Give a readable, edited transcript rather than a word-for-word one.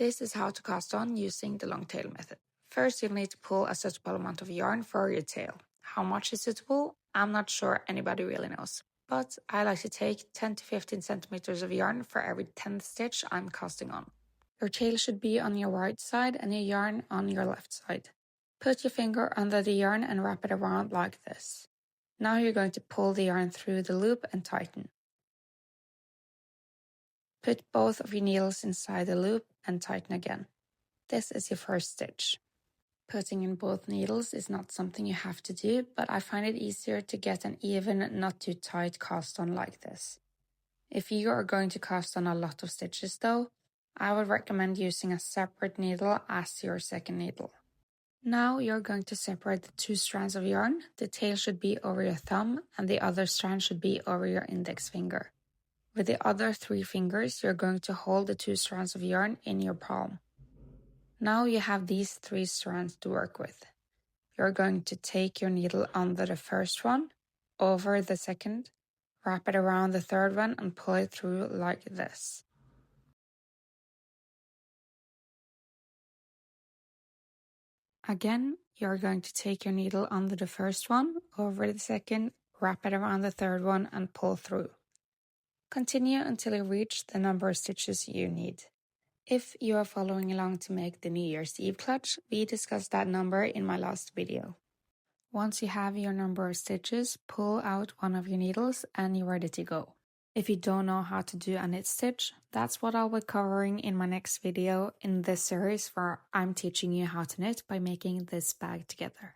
This is how to cast on using the long tail method. First, you'll need to pull a suitable amount of yarn for your tail. How much is suitable? I'm not sure anybody really knows, but I like to take 10 to 15 centimeters of yarn for every 10th stitch I'm casting on. Your tail should be on your right side and your yarn on your left side. Put your finger under the yarn and wrap it around like this. Now you're going to pull the yarn through the loop and tighten. Put both of your needles inside the loop and tighten again. This is your first stitch. Putting in both needles is not something you have to do, but I find it easier to get an even, not too tight cast on like this. If you are going to cast on a lot of stitches though, I would recommend using a separate needle as your second needle. Now you're going to separate the two strands of yarn. The tail should be over your thumb and the other strand should be over your index finger. With the other 3 fingers, you're going to hold the 2 strands of yarn in your palm. Now you have these 3 strands to work with. You're going to take your needle under the first one, over the second, wrap it around the third one and pull it through like this. Again, you're going to take your needle under the first one, over the second, wrap it around the third one and pull through. Continue until you reach the number of stitches you need. If you are following along to make the New Year's Eve clutch, we discussed that number in my last video. Once you have your number of stitches, pull out one of your needles and you're ready to go. If you don't know how to do a knit stitch, that's what I'll be covering in my next video in this series where I'm teaching you how to knit by making this bag together.